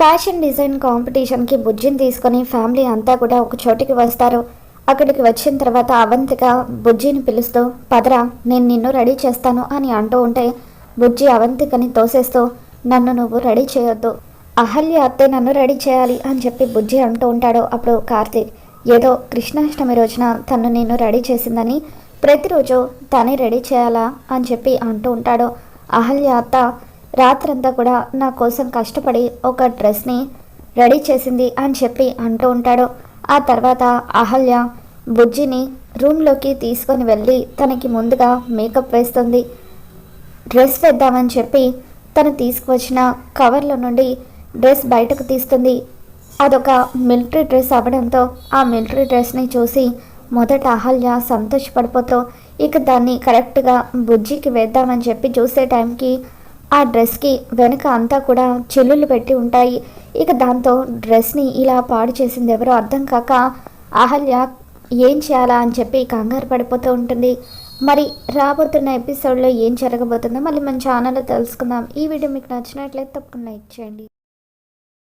Fashion design కాంపిటీషన్కి బుజ్జిని తీసుకొని family అంతా కూడా ఒక చోటికి వస్తారు. అక్కడికి వచ్చిన తర్వాత అవంతిక బుజ్జిని పిలుస్తూ పదరా నేను నిన్ను రెడీ చేస్తాను అని అంటూ ఉంటే బుజ్జి అవంతికని తోసేస్తూ నన్ను నువ్వు రెడీ చేయొద్దు, అహల్య అత్తే నన్ను రెడీ చేయాలి అని చెప్పి బుజ్జి అంటూ ఉంటాడు. అప్పుడు కార్తీక్ ఏదో కృష్ణాష్టమి రోజున తను నేను రెడీ చేసిందని ప్రతిరోజు తనే రెడీ చేయాలా అని చెప్పి అంటూ ఉంటాడు. అహల్య అత్త రాత్రంతా కూడా నా కోసం కష్టపడి ఒక డ్రెస్ని రెడీ చేసింది అని చెప్పి అంటూ ఉంటాడు. ఆ తర్వాత అహల్య బుజ్జిని రూమ్లోకి తీసుకొని వెళ్ళి తనకి ముందుగా మేకప్ వేస్తుంది. డ్రెస్ వేద్దామని చెప్పి తను తీసుకువచ్చిన కవర్లో నుండి డ్రెస్ బయటకు తీస్తుంది. అదొక మిలిటరీ డ్రెస్ అవ్వడంతో ఆ మిలిటరీ డ్రెస్ని చూసి మొదట అహల్య సంతోషపడిపోతూ ఇక దాన్ని కరెక్ట్గా బుజ్జికి వేద్దామని చెప్పి చూసే టైంకి ఆ డ్రెస్కి వెనుక అంతా కూడా చిల్లులు పెట్టి ఉంటాయి. ఇక దాంతో డ్రెస్ని ఇలా పాడు చేసింది ఎవరో అర్థం కాక అహల్య ఏం చేయాలా అని చెప్పి కంగారు పడిపోతూ ఉంటుంది. మరి రాబోతున్న ఎపిసోడ్లో ఏం జరగబోతుందో మళ్ళీ మన ఛానల్లో తెలుసుకుందాం. ఈ వీడియో మీకు నచ్చినట్లయితే తప్పకుండా లైక్ చేయండి.